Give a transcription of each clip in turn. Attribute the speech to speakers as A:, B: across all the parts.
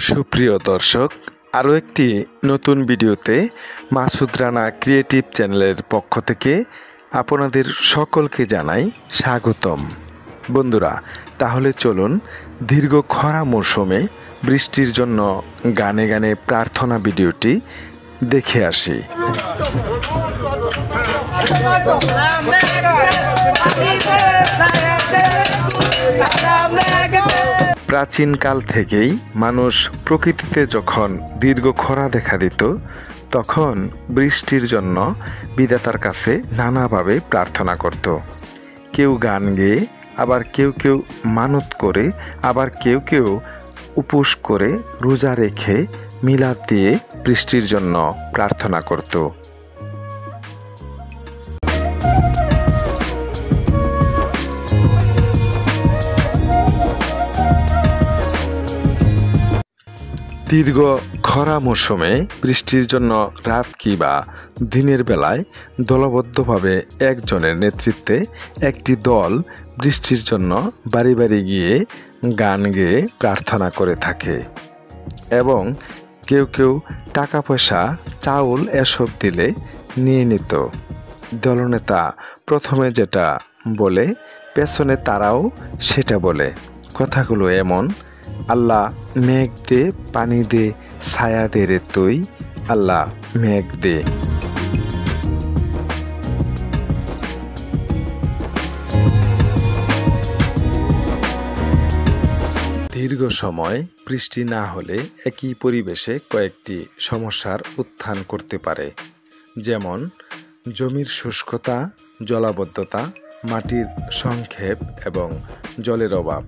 A: সুপ্রিয় দর্শক, আরও একটি নতুন ভিডিওতে মাসুদ রানা ক্রিয়েটিভ চ্যানেলের পক্ষ থেকে আপনাদের সকলকে জানাই স্বাগতম। বন্ধুরা, তাহলে চলুন দীর্ঘ খরা মৌসুমে বৃষ্টির জন্য গানে গানে প্রার্থনা ভিডিওটি দেখে আসি। প্রাচীনকাল থেকেই মানুষ প্রকৃতিতে যখন দীর্ঘ খরা দেখা দিত, তখন বৃষ্টির জন্য বিধাতার কাছে নানাভাবে প্রার্থনা করত। কেউ গান গেয়ে, আবার কেউ কেউ মানত করে, আবার কেউ কেউ উপোস করে রোজা রেখে মিলাদ দিয়ে বৃষ্টির জন্য প্রার্থনা করত। দীর্ঘ খরা মৌসুমে বৃষ্টির জন্য রাত কিংবা দিনের বেলায় দলবদ্ধভাবে একজনের নেতৃত্বে একটি দল বৃষ্টির জন্য বাড়ি বাড়ি গিয়ে গান গেয়ে প্রার্থনা করে থাকে এবং কেউ কেউ টাকা পয়সা, চাউল এসব দিলে নিয়ে নিত। দলনেতা প্রথমে যেটা বলে, পেছনে তারাও সেটা বলে। কথাগুলো এমন: আল্লাহ মেঘ দে, পানি দে, ছায়া দে রে তুই, আল্লাহ মেঘ দে। দীর্ঘ সময় বৃষ্টি না হলে একই পরিবেশে কয়েকটি সমস্যার উত্থান করতে পারে, যেমন জমির শুষ্কতা, জলাবদ্ধতা, মাটির সংক্ষেপ এবং জলের অভাব।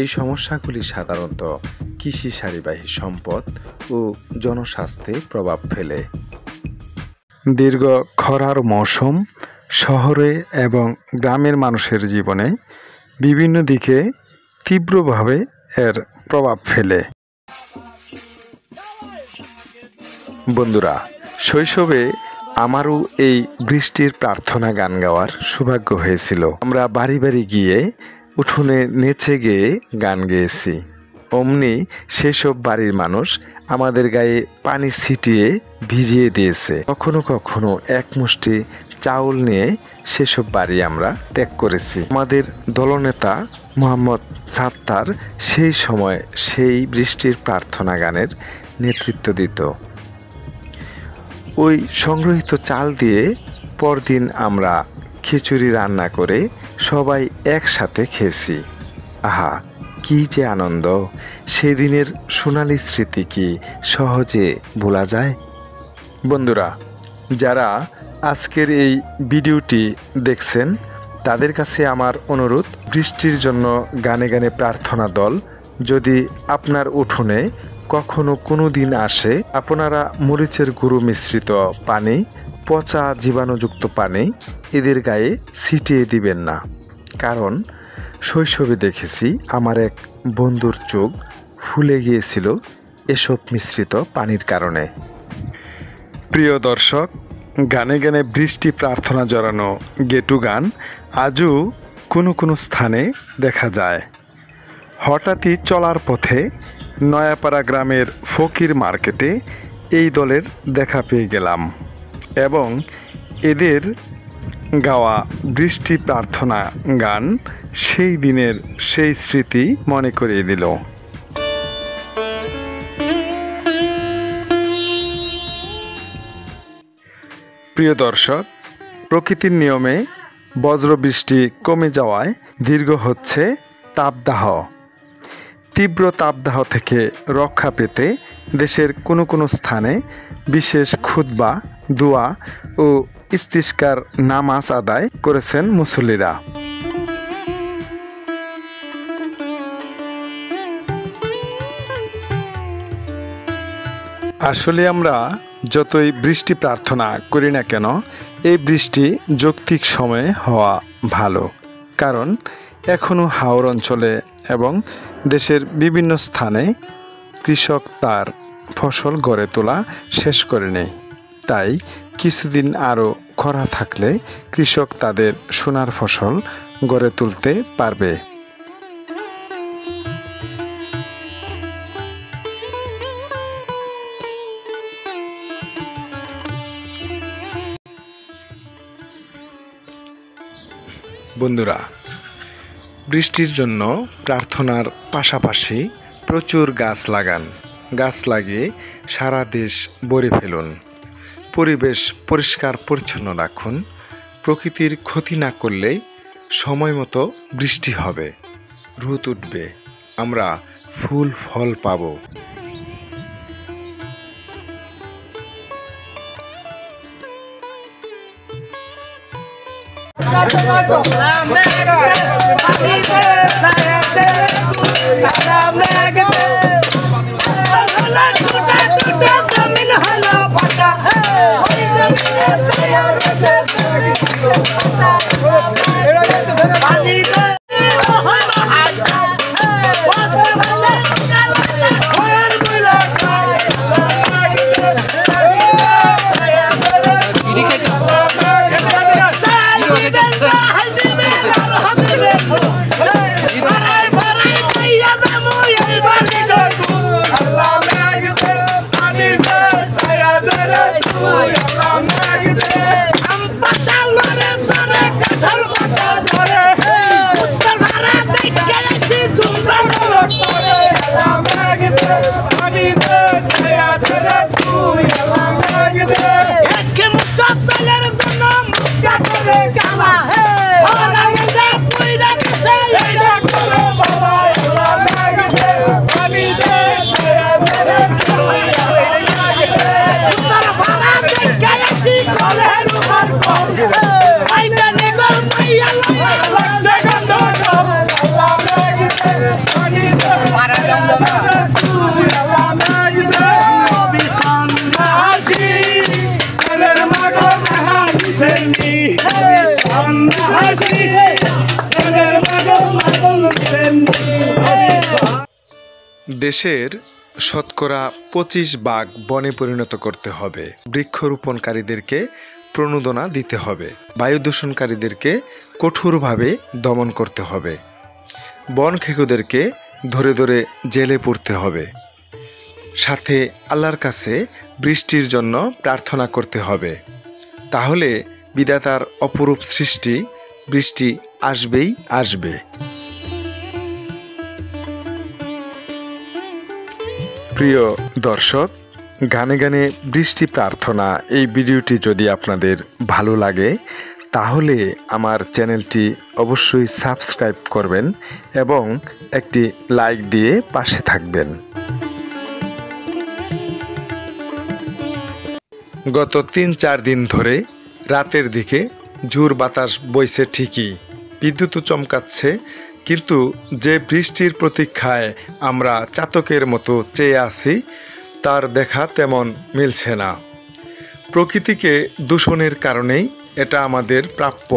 A: এই সমস্যাগুলি সাধারণত কৃষি, সারিবাহী সম্পদ ও জনস্বাস্থ্যে প্রভাব ফেলে। দীর্ঘ খরার মৌসুম শহরে এবং গ্রামের মানুষের জীবনে বিভিন্ন দিকে তীব্রভাবে এর প্রভাব ফেলে। বন্ধুরা, শৈশবে আমারও এই বৃষ্টির প্রার্থনা গান গাওয়ার সৌভাগ্য হয়েছিল। আমরা বাড়ি বাড়ি গিয়ে উঠোনে নেচে গেয়ে গান গেয়েছি। অমনি সেসব বাড়ির মানুষ আমাদের গায়ে পানি ছিটিয়ে ভিজিয়ে দিয়েছে। কখনো কখনো এক মুষ্টি চাউল নিয়ে সেসব বাড়ি আমরা ত্যাগ করেছি। আমাদের দলনেতা মোহাম্মদ সাত্তার সেই সময় সেই বৃষ্টির প্রার্থনা গানের নেতৃত্ব দিত। ওই সংগ্রহিত চাল দিয়ে পরদিন আমরা খিচুড়ি রান্না করে সবাই একসাথে খেয়েছি। আহা, কি যে আনন্দ! সেদিনের সোনালি স্মৃতি কি সহজে ভোলা যায়? বন্ধুরা, যারা আজকের এই ভিডিওটি দেখছেন, তাদের কাছে আমার অনুরোধ, বৃষ্টির জন্য গানে গানে প্রার্থনা দল যদি আপনার উঠোনে কখনো কোনো দিন আসে, আপনারা মরিচের গুঁড়ো মিশ্রিত পানি, পচা জীবাণুযুক্ত পানি এদের গায়ে ছিটিয়ে দিবেন না। কারণ শৈশবে দেখেছি আমার এক বন্ধুর চোখ ফুলে গিয়েছিল এসব মিশ্রিত পানির কারণে। প্রিয় দর্শক, গানে গানে বৃষ্টি প্রার্থনা জড়ানো গেটু গান আজও কোনো কোনো স্থানে দেখা যায়। হঠাৎই চলার পথে নয়াপাড়া গ্রামের ফকির মার্কেটে এই দলের দেখা পেয়ে গেলাম এবং এদের গাওয়া বৃষ্টি প্রার্থনা গান সেই দিনের সেই স্মৃতি মনে করিয়ে দিল। প্রিয় দর্শক, প্রকৃতির নিয়মে বজ্রবৃষ্টি কমে যাওয়ায় দীর্ঘ হচ্ছে তাপদাহ। তীব্র তাপদাহ থেকে রক্ষা পেতে দেশের কোনো কোনো স্থানে বিশেষ খুতবা, দোয়া ও ইস্তিস্কার নামাজ আদায় করেছেন মুসল্লিরা। আসলে আমরা যতই বৃষ্টি প্রার্থনা করি না কেন, এই বৃষ্টি যৌক্তিক সময়ে হওয়া ভালো। কারণ এখনও হাওর অঞ্চলে এবং দেশের বিভিন্ন স্থানে কৃষক তার ফসল গড়ে তোলা শেষ করে নেয়। তাই কিছুদিন আরও খরা থাকলে কৃষক তাদের সোনার ফসল গড়ে তুলতে পারবে। বন্ধুরা, বৃষ্টির জন্য প্রার্থনার পাশাপাশি প্রচুর গাছ লাগান। গাছ লাগিয়ে সারা দেশ ভরে ফেলুন। পরিবেশ পরিষ্কার পরিচ্ছন্ন রাখুন। প্রকৃতির ক্ষতি না করলে সময় মতো বৃষ্টি হবে, রোদ উঠবে, আমরা ফুল ফল পাব। দেশের শতকরা 25% বনে পরিণত করতে হবে। বৃক্ষরোপণকারীদেরকে প্রণোদনা দিতে হবে। বায়ু দূষণকারীদেরকে কঠোরভাবে দমন করতে হবে। বন খেকোদেরকে ধরে ধরে জেলে পুরতে হবে। সাথে আল্লাহর কাছে বৃষ্টির জন্য প্রার্থনা করতে হবে। তাহলে বিধাতার অপরূপ সৃষ্টি বৃষ্টি আসবেই আসবে। প্রিয় দর্শক, গানে গানে বৃষ্টি প্রার্থনা এই ভিডিওটি যদি আপনাদের ভালো লাগে তাহলে আমার চ্যানেলটি অবশ্যই সাবস্ক্রাইব করবেন এবং একটি লাইক দিয়ে পাশে থাকবেন। গত 3-4 দিন ধরে রাতের দিকে ঝড় বাতাস বইছে ঠিকই, বিদ্যুৎও চমকাচ্ছে, কিন্তু যে বৃষ্টির প্রতীক্ষায় আমরা চাতকের মতো চেয়ে আছি তার দেখা তেমন মিলছে না। প্রকৃতিকে দূষণের কারণেই এটা আমাদের প্রাপ্য।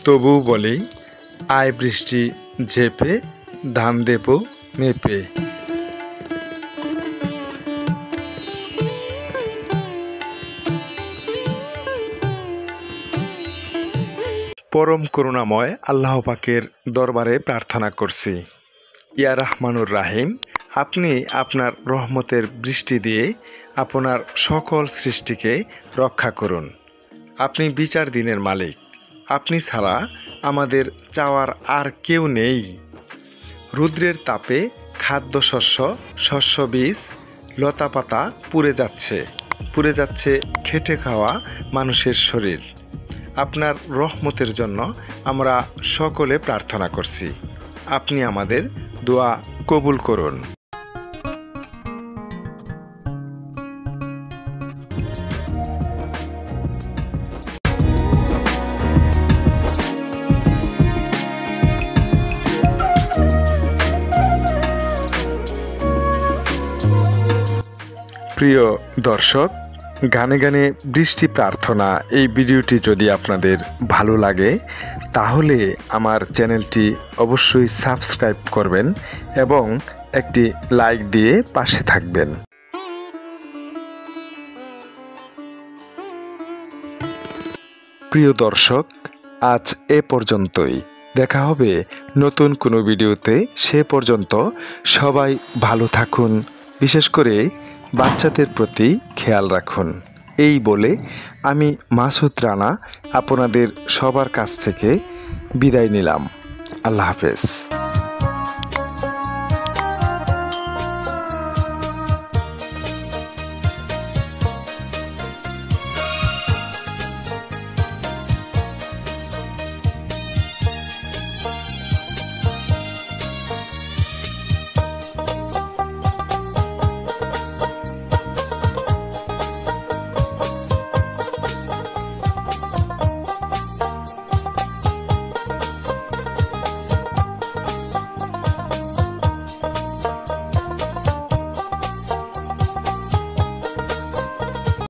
A: তবুও বলি, আয় বৃষ্টি ঝেপে, ধান দেব মেপে। পরম করুণাময় আল্লাহ পাকের দরবারে প্রার্থনা করছি, ইয়া রহমানুর রাহিম, আপনি আপনার রহমতের বৃষ্টি দিয়ে আপনার সকল সৃষ্টিকে রক্ষা করুন। আপনি বিচার দিনের মালিক। আপনি ছাড়া আমাদের চাওয়ার আর কেউ নেই। রৌদ্রের তাপে খাদ্যশস্য, শস্য বীজ, লতাপাতা পুড়ে যাচ্ছে খেটে খাওয়া মানুষের শরীর। আপনার রহমতের জন্য আমরা সকলে প্রার্থনা করছি। আপনি আমাদের দোয়া কবুল করুন। প্রিয় দর্শক, গানে গানে বৃষ্টি প্রার্থনা এই ভিডিওটি যদি আপনাদের ভালো লাগে তাহলে আমার চ্যানেলটি অবশ্যই সাবস্ক্রাইব করবেন এবং একটি লাইক দিয়ে পাশে থাকবেন। প্রিয় দর্শক, আজ এ পর্যন্তই। দেখা হবে নতুন কোনো ভিডিওতে। সে পর্যন্ত সবাই ভালো থাকুন, বিশেষ করে বাচ্চাদের প্রতি খেয়াল রাখুন। এই বলে আমি মাসুদ রানা আপনাদের সবার কাছ থেকে বিদায় নিলাম। আল্লাহ হাফেজ।